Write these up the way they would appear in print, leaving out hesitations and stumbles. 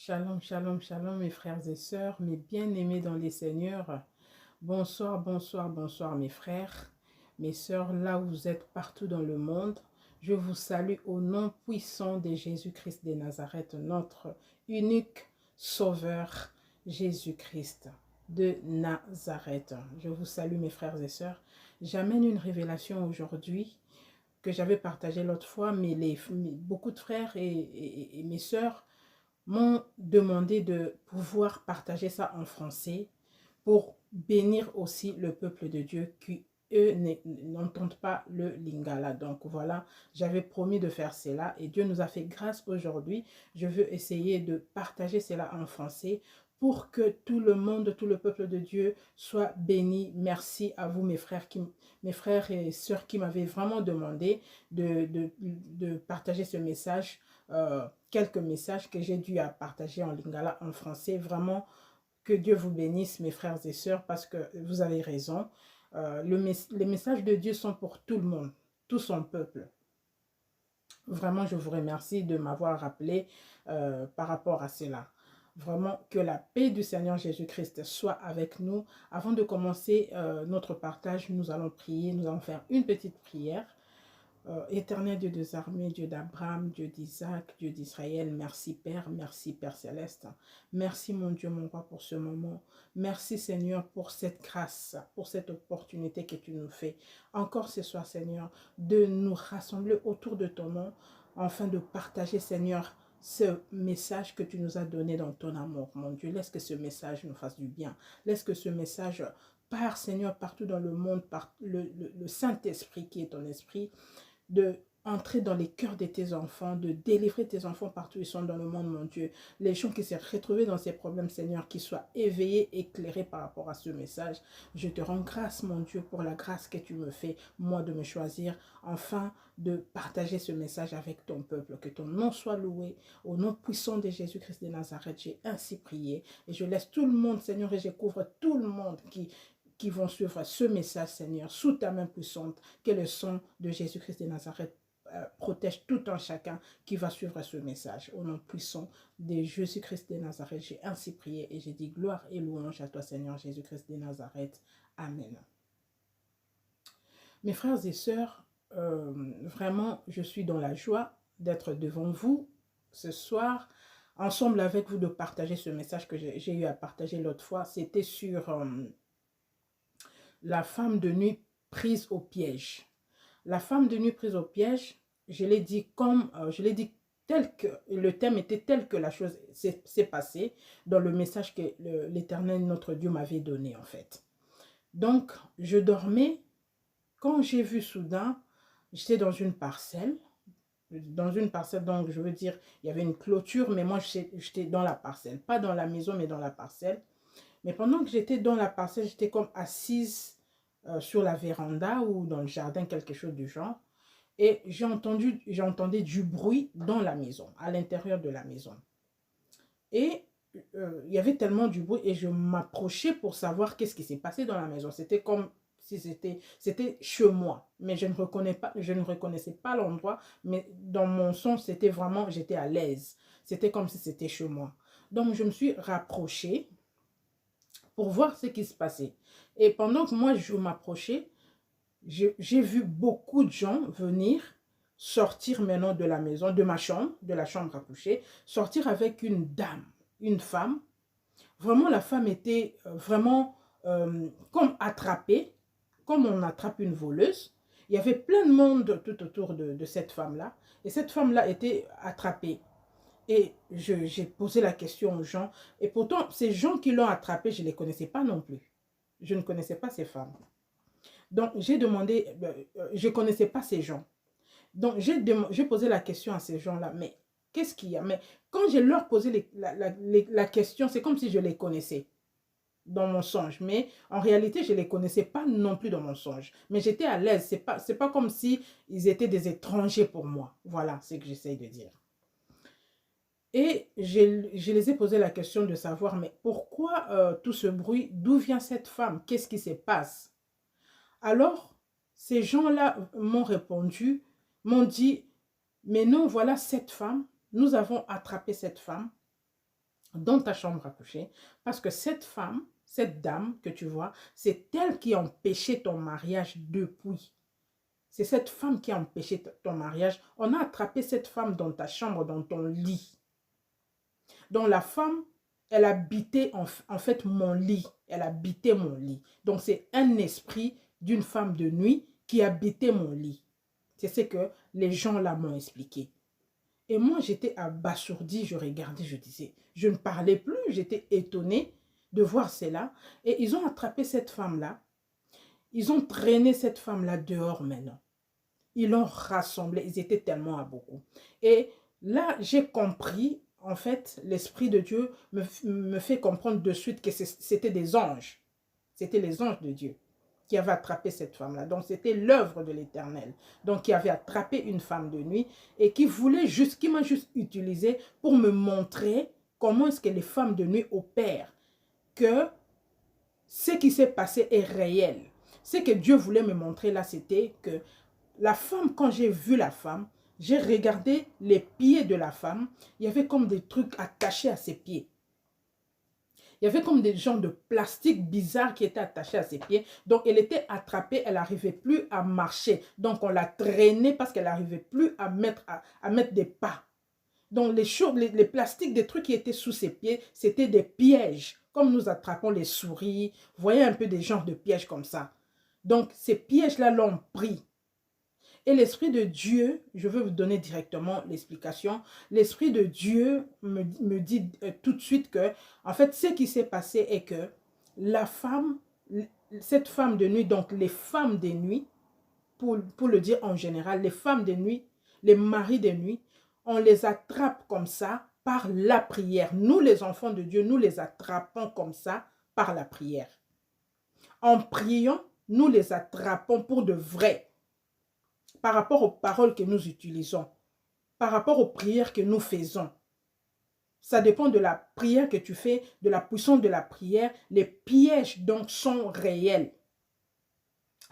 Shalom, shalom, shalom, mes frères et sœurs, mes bien-aimés dans les seigneurs. Bonsoir, bonsoir, bonsoir, mes frères, mes sœurs, là où vous êtes partout dans le monde. Je vous salue au nom puissant de Jésus-Christ de Nazareth, notre unique sauveur, Jésus-Christ de Nazareth. Je vous salue, mes frères et sœurs. J'amène une révélation aujourd'hui que j'avais partagée l'autre fois, mais beaucoup de frères et mes sœurs m'ont demandé de pouvoir partager ça en français pour bénir aussi le peuple de Dieu qui, eux, n'entendent pas le lingala. Donc voilà, j'avais promis de faire cela et Dieu nous a fait grâce aujourd'hui. Je veux essayer de partager cela en français pour que tout le monde, tout le peuple de Dieu soit béni. Merci à vous, mes frères et sœurs qui m'avaient vraiment demandé de partager ce message. Quelques messages que j'ai dû à partager en lingala, en français. Vraiment, que Dieu vous bénisse, mes frères et sœurs, parce que vous avez raison. Les messages de Dieu sont pour tout le monde, tout son peuple. Vraiment, je vous remercie de m'avoir rappelé par rapport à cela. Vraiment, que la paix du Seigneur Jésus-Christ soit avec nous. Avant de commencer notre partage, nous allons prier, nous allons faire une petite prière. Éternel Dieu des armées, Dieu d'Abraham, Dieu d'Isaac, Dieu d'Israël, merci Père Céleste. Merci mon Dieu, mon roi, pour ce moment. Merci Seigneur pour cette grâce, pour cette opportunité que tu nous fais. Encore ce soir Seigneur, de nous rassembler autour de ton nom, afin de partager Seigneur, ce message que tu nous as donné dans ton amour. Mon Dieu, laisse que ce message nous fasse du bien. Laisse que ce message part Seigneur partout dans le monde, par le Saint-Esprit qui est ton esprit, de entrer dans les cœurs de tes enfants, de délivrer tes enfants partout où ils sont dans le monde, mon Dieu. Les gens qui s'est retrouvés dans ces problèmes, Seigneur, qui soient éveillés, éclairés par rapport à ce message. Je te rends grâce, mon Dieu, pour la grâce que tu me fais, moi, de me choisir, enfin, de partager ce message avec ton peuple. Que ton nom soit loué. Au nom puissant de Jésus-Christ de Nazareth, j'ai ainsi prié. Et je laisse tout le monde, Seigneur, et je couvre tout le monde qui vont suivre ce message, Seigneur, sous ta main puissante, que le sang de Jésus-Christ de Nazareth protège tout un chacun qui va suivre ce message. Au nom puissant de Jésus-Christ de Nazareth, j'ai ainsi prié et j'ai dit gloire et louange à toi, Seigneur Jésus-Christ de Nazareth. Amen. Mes frères et sœurs, vraiment, je suis dans la joie d'être devant vous ce soir, ensemble avec vous, de partager ce message que j'ai eu à partager l'autre fois. C'était sur la femme de nuit prise au piège. La femme de nuit prise au piège, je l'ai dit tel que le thème était tel que la chose s'est passée dans le message que l'Éternel notre Dieu m'avait donné en fait. Donc je dormais, quand j'ai vu soudain, j'étais dans une parcelle, donc je veux dire il y avait une clôture, mais moi j'étais dans la parcelle, pas dans la maison mais dans la parcelle. Mais pendant que j'étais dans la parcelle, j'étais comme assise sur la véranda ou dans le jardin, quelque chose du genre. Et j'entendais du bruit dans la maison, à l'intérieur de la maison. Et il y avait tellement du bruit et je m'approchais pour savoir qu'est-ce qui s'est passé dans la maison. C'était comme si c'était chez moi. Mais je ne reconnaissais pas l'endroit. Mais dans mon son, c'était vraiment, j'étais à l'aise. C'était comme si c'était chez moi. Donc je me suis rapprochée pour voir ce qui se passait. Et pendant que moi, je m'approchais, j'ai vu beaucoup de gens venir, sortir maintenant de la maison, de ma chambre, de la chambre à coucher, sortir avec une dame, une femme. Vraiment, la femme était vraiment comme attrapée, comme on attrape une voleuse. Il y avait plein de monde tout autour de cette femme-là. Et cette femme-là était attrapée. Et j'ai posé la question aux gens. Et pourtant, ces gens qui l'ont attrapée, je ne les connaissais pas non plus. Je ne connaissais pas ces femmes. Donc, j'ai demandé, je ne connaissais pas ces gens. Donc, j'ai posé la question à ces gens-là, mais qu'est-ce qu'il y a? Mais quand je leur posais la question, c'est comme si je les connaissais dans mon songe. Mais en réalité, je ne les connaissais pas non plus dans mon songe. Mais j'étais à l'aise. C'est pas comme si ils étaient des étrangers pour moi. Voilà ce que j'essaye de dire. Et je les ai posé la question de savoir, mais pourquoi tout ce bruit? D'où vient cette femme? Qu'est-ce qui se passe? Alors, ces gens-là m'ont répondu, m'ont dit, mais non, voilà cette femme, nous avons attrapé cette femme dans ta chambre à coucher, parce que cette femme, cette dame que tu vois, c'est elle qui a empêché ton mariage depuis. C'est cette femme qui a empêché ton mariage. On a attrapé cette femme dans ta chambre, dans ton lit. Donc la femme, elle habitait en fait mon lit. Elle habitait mon lit. Donc c'est un esprit d'une femme de nuit qui habitait mon lit. C'est ce que les gens là m'ont expliqué. Et moi, j'étais abasourdie, je regardais, je disais, je ne parlais plus, j'étais étonnée de voir cela. Et ils ont attrapé cette femme-là, ils ont traîné cette femme-là dehors maintenant. Ils l'ont rassemblée, ils étaient tellement à beaucoup. Et là, j'ai compris, en fait, l'Esprit de Dieu me fait comprendre de suite que c'était des anges. C'était les anges de Dieu qui avaient attrapé cette femme-là. Donc, c'était l'œuvre de l'Éternel. Donc, qui avait attrapé une femme de nuit et qui m'a juste utilisé pour me montrer comment est-ce que les femmes de nuit opèrent. Que ce qui s'est passé est réel. Ce que Dieu voulait me montrer là, c'était que la femme, quand j'ai vu la femme, j'ai regardé les pieds de la femme. Il y avait comme des trucs attachés à ses pieds. Il y avait comme des genres de plastique bizarres qui étaient attachés à ses pieds. Donc, elle était attrapée, elle n'arrivait plus à marcher. Donc, on l'a traînée parce qu'elle n'arrivait plus à mettre des pas. Donc, les choses, les plastiques, des trucs qui étaient sous ses pieds, c'était des pièges. Comme nous attrapons les souris. Vous voyez un peu des genres de pièges comme ça. Donc, ces pièges-là l'ont pris. Et l'Esprit de Dieu, je veux vous donner directement l'explication, l'Esprit de Dieu me dit tout de suite que, en fait, ce qui s'est passé est que la femme, cette femme de nuit, donc les femmes de nuit, pour le dire en général, les femmes de nuit, les maris de nuit, on les attrape comme ça par la prière. Nous, les enfants de Dieu, nous les attrapons comme ça par la prière. En priant, nous les attrapons pour de vrai. Par rapport aux paroles que nous utilisons, par rapport aux prières que nous faisons. Ça dépend de la prière que tu fais, de la puissance de la prière. Les pièges donc sont réels.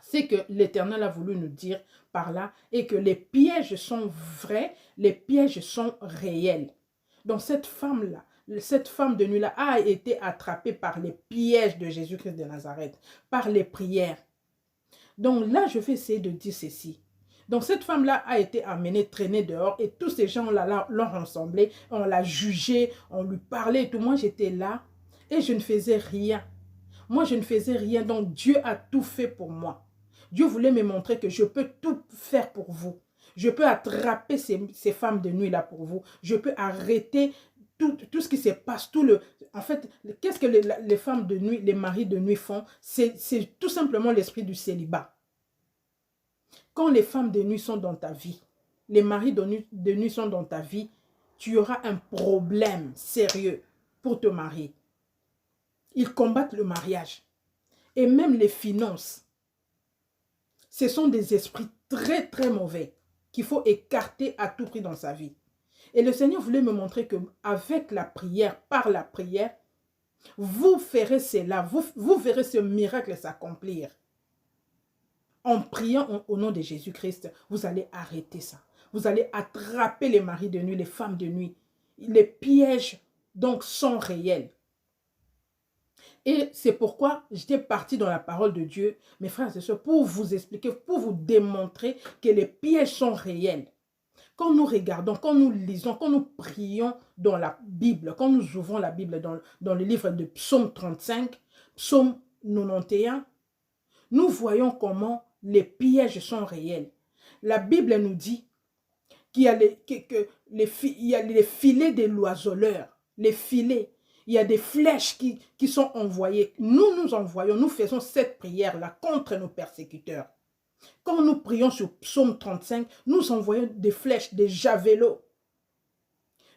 C'est que l'Éternel a voulu nous dire par là et que les pièges sont vrais, les pièges sont réels. Donc cette femme-là, cette femme de nuit-là a été attrapée par les pièges de Jésus-Christ de Nazareth, par les prières. Donc là, je vais essayer de dire ceci. Donc cette femme-là a été amenée, traînée dehors et tous ces gens-là l'ont rassemblée, on l'a jugée, on lui parlait et tout. Moi, j'étais là et je ne faisais rien. Moi, je ne faisais rien. Donc Dieu a tout fait pour moi. Dieu voulait me montrer que je peux tout faire pour vous. Je peux attraper ces femmes de nuit-là pour vous. Je peux arrêter tout ce qui se passe. En fait, qu'est-ce que les femmes de nuit, les maris de nuit font? C'est tout simplement l'esprit du célibat. Quand les femmes de nuit sont dans ta vie, les maris de nuit sont dans ta vie, tu auras un problème sérieux pour te marier. Ils combattent le mariage. Et même les finances. Ce sont des esprits très très mauvais qu'il faut écarter à tout prix dans sa vie. Et le Seigneur voulait me montrer qu'avec la prière, par la prière, vous ferez cela, vous verrez ce miracle s'accomplir. En priant au nom de Jésus-Christ, vous allez arrêter ça. Vous allez attraper les maris de nuit, les femmes de nuit. Les pièges, donc, sont réels. Et c'est pourquoi j'étais partie dans la parole de Dieu, mes frères et sœurs, pour vous expliquer, pour vous démontrer que les pièges sont réels. Quand nous regardons, quand nous lisons, quand nous prions dans la Bible, quand nous ouvrons la Bible dans le livre de Psaume 35, Psaume 91, nous voyons comment les pièges sont réels. La Bible nous dit qu'il y a les filets des oiseleurs, les filets. Il y a des flèches qui sont envoyées. Nous envoyons, nous faisons cette prière-là contre nos persécuteurs. Quand nous prions sur Psaume 35, nous envoyons des flèches, des javelots,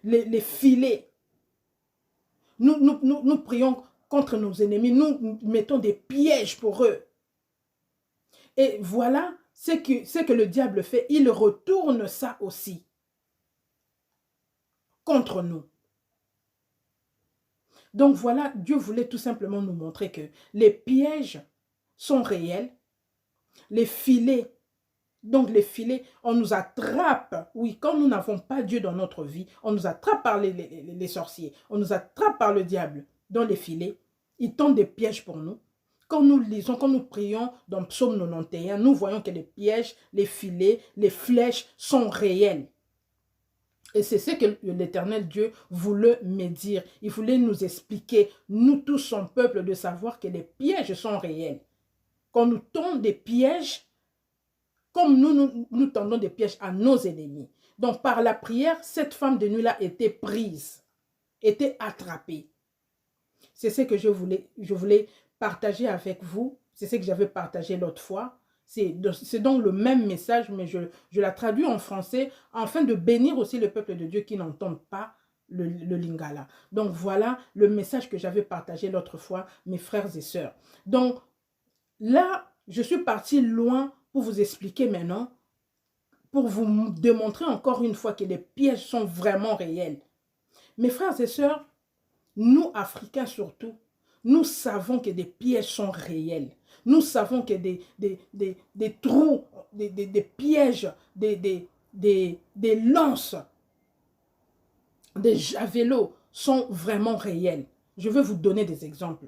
les filets. Nous prions contre nos ennemis, nous mettons des pièges pour eux. Et voilà ce que le diable fait. Il retourne ça aussi contre nous. Donc voilà, Dieu voulait tout simplement nous montrer que les pièges sont réels, les filets Donc les filets, on nous attrape. Oui, quand nous n'avons pas Dieu dans notre vie, on nous attrape par les sorciers. On nous attrape par le diable. Dans les filets, ils tendent des pièges pour nous. Quand nous lisons, quand nous prions dans Psaume 91, nous voyons que les pièges, les filets, les flèches sont réels. Et c'est ce que l'Éternel Dieu voulait me dire. Il voulait nous expliquer, nous tous son peuple, de savoir que les pièges sont réels. Quand nous tendons des pièges, comme nous tendons des pièges à nos ennemis. Donc par la prière, cette femme de nuit-là était prise, était attrapée. C'est ce que je voulais partager avec vous. C'est ce que j'avais partagé l'autre fois. C'est donc le même message, mais je la traduis en français afin de bénir aussi le peuple de Dieu qui n'entend pas le lingala. Donc voilà le message que j'avais partagé l'autre fois, mes frères et sœurs. Donc là, je suis partie loin pour vous expliquer maintenant, pour vous démontrer encore une fois que les pièges sont vraiment réels. Mes frères et sœurs, nous, Africains surtout, nous savons que des pièges sont réels. Nous savons que des trous, des pièges, des lances, des javelots sont vraiment réels. Je vais vous donner des exemples.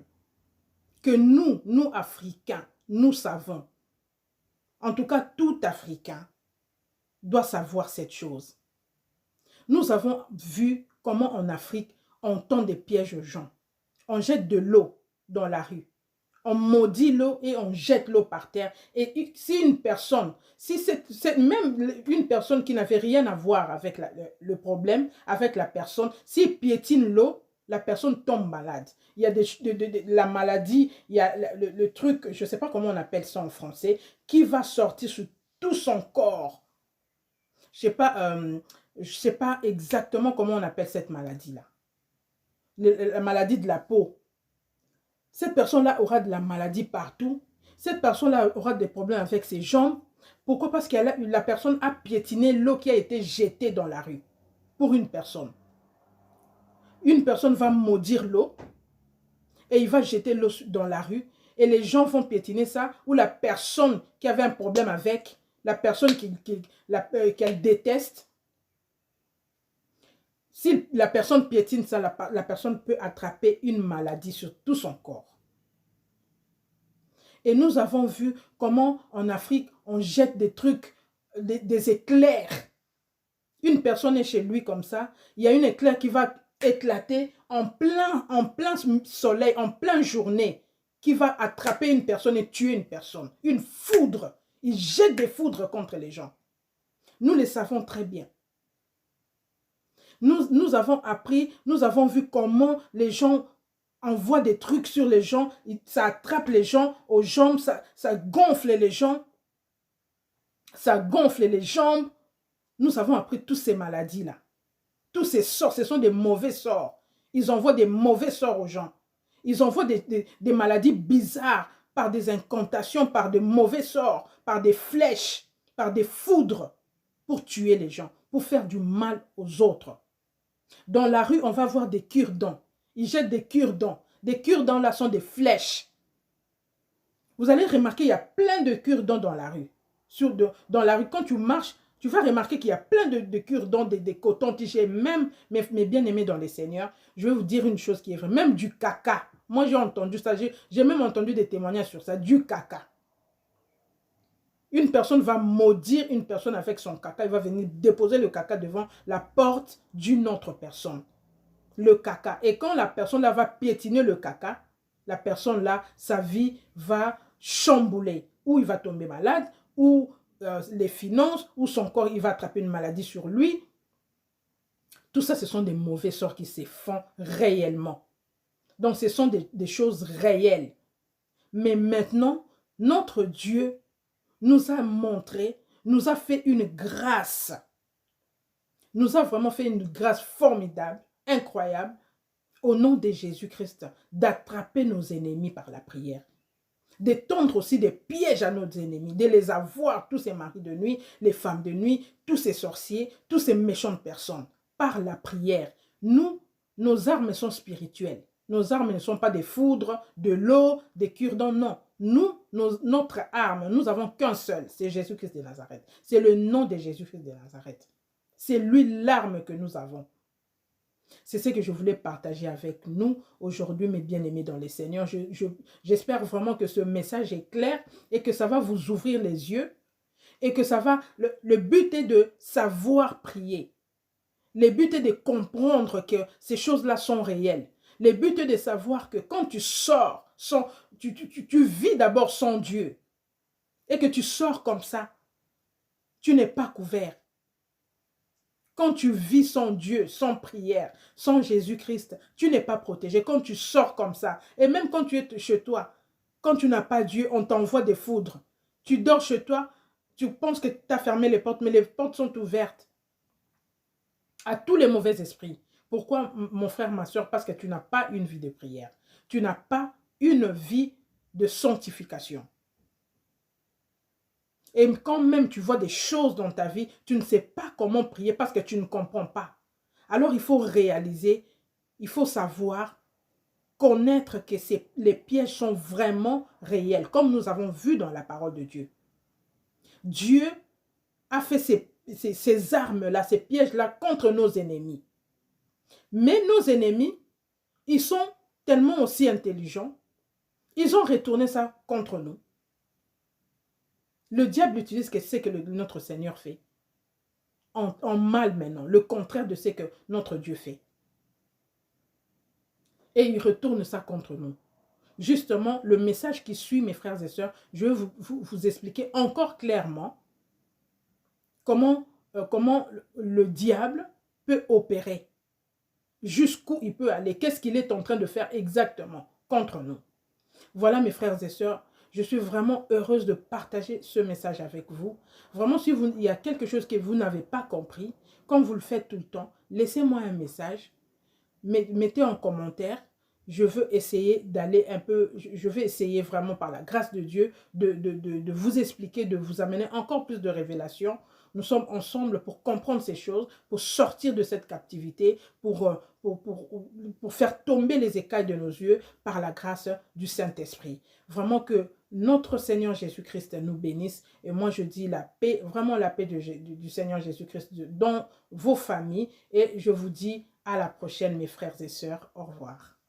Que nous, Africains, nous savons. En tout cas, tout Africain doit savoir cette chose. Nous avons vu comment en Afrique, on tend des pièges aux gens. On jette de l'eau dans la rue. On maudit l'eau et on jette l'eau par terre. Et si une personne, si c'est même une personne qui n'avait rien à voir avec le problème, avec la personne, s'il piétine l'eau, la personne tombe malade. Il y a la maladie, il y a le truc, je ne sais pas comment on appelle ça en français, qui va sortir sur tout son corps. Je ne sais pas exactement comment on appelle cette maladie-là. La maladie de la peau. Cette personne-là aura de la maladie partout. Cette personne-là aura des problèmes avec ses jambes. Pourquoi? Parce que la personne a piétiné l'eau qui a été jetée dans la rue. Pour une personne. Une personne va maudire l'eau et il va jeter l'eau dans la rue et les gens vont piétiner ça, ou la personne qui avait un problème avec, la personne qu'elle déteste, si la personne piétine ça, la personne peut attraper une maladie sur tout son corps. Et nous avons vu comment en Afrique, on jette des trucs, des éclairs. Une personne est chez lui comme ça, il y a une éclair qui va éclater en plein soleil, en pleine journée, qui va attraper une personne et tuer une personne. Une foudre. Il jette des foudres contre les gens. Nous le savons très bien. Nous avons appris, nous avons vu comment les gens envoient des trucs sur les gens, ça attrape les gens aux jambes, ça gonfle les gens, ça gonfle les jambes. Nous avons appris toutes ces maladies-là. Tous ces sorts, ce sont des mauvais sorts. Ils envoient des mauvais sorts aux gens. Ils envoient des maladies bizarres par des incantations, par de mauvais sorts, par des flèches, par des foudres pour tuer les gens, pour faire du mal aux autres. Dans la rue, on va voir des cure-dents. Ils jettent des cure-dents. Des cure-dents là sont des flèches. Vous allez remarquer, il y a plein de cure-dents dans la rue. Dans la rue, quand tu marches, tu vas remarquer qu'il y a plein de cure-dents, des cotons-tiges, même mes bien-aimés dans les seigneurs. Je vais vous dire une chose qui est vraie, même du caca. Moi, j'ai entendu ça, j'ai même entendu des témoignages sur ça, du caca. Une personne va maudire une personne avec son caca. Il va venir déposer le caca devant la porte d'une autre personne. Le caca. Et quand la personne là va piétiner le caca, la personne là, sa vie va chambouler. Ou il va tomber malade, ou les finances, ou son corps, il va attraper une maladie sur lui. Tout ça, ce sont des mauvais sorts qui se font réellement. Donc, ce sont des choses réelles. Mais maintenant, notre Dieu nous a montré, nous a fait une grâce. Nous a vraiment fait une grâce formidable, incroyable, au nom de Jésus-Christ, d'attraper nos ennemis par la prière. De tendre aussi des pièges à nos ennemis, de les avoir, tous ces maris de nuit, les femmes de nuit, tous ces sorciers, tous ces méchantes personnes, par la prière. Nous, nos armes sont spirituelles. Nos armes ne sont pas des foudres, de l'eau, des cure-dents, non. Notre arme, nous n'avons qu'un seul, c'est Jésus-Christ de Nazareth. C'est le nom de Jésus-Christ de Nazareth. C'est lui l'arme que nous avons. C'est ce que je voulais partager avec nous aujourd'hui, mes bien-aimés dans les Seigneurs. J'espère vraiment que ce message est clair et que ça va vous ouvrir les yeux et que ça va... Le but est de savoir prier. Le but est de comprendre que ces choses-là sont réelles. Le but est de savoir que quand tu sors, tu vis d'abord sans Dieu et que tu sors comme ça, tu n'es pas couvert. Quand tu vis sans Dieu, sans prière, sans Jésus-Christ, tu n'es pas protégé. Quand tu sors comme ça, et même quand tu es chez toi, quand tu n'as pas Dieu, on t'envoie des foudres. Tu dors chez toi, tu penses que tu as fermé les portes, mais les portes sont ouvertes à tous les mauvais esprits. Pourquoi, mon frère, ma soeur? Parce que tu n'as pas une vie de prière. Tu n'as pas une vie de sanctification. Et quand même tu vois des choses dans ta vie, tu ne sais pas comment prier parce que tu ne comprends pas. Alors il faut réaliser, il faut savoir, connaître que les pièges sont vraiment réels, comme nous avons vu dans la parole de Dieu. Dieu a fait ces armes-là, ces pièges-là contre nos ennemis. Mais nos ennemis, ils sont tellement aussi intelligents, ils ont retourné ça contre nous. Le diable utilise ce que notre Seigneur fait. En mal maintenant, le contraire de ce que notre Dieu fait. Et il retourne ça contre nous. Justement, le message qui suit, mes frères et sœurs, je vais vous expliquer encore clairement comment le diable peut opérer, jusqu'où il peut aller, qu'est-ce qu'il est en train de faire exactement contre nous. Voilà, mes frères et sœurs, je suis vraiment heureuse de partager ce message avec vous. Vraiment, si il y a quelque chose que vous n'avez pas compris, comme vous le faites tout le temps, laissez-moi un message, mettez en commentaire. Je veux essayer d'aller un peu, je vais essayer vraiment par la grâce de Dieu de vous expliquer, de vous amener encore plus de révélations. Nous sommes ensemble pour comprendre ces choses, pour sortir de cette captivité, pour faire tomber les écailles de nos yeux par la grâce du Saint-Esprit. Vraiment que notre Seigneur Jésus-Christ nous bénisse. Et moi, je dis la paix, vraiment la paix du Seigneur Jésus-Christ dans vos familles. Et je vous dis à la prochaine, mes frères et sœurs. Au revoir.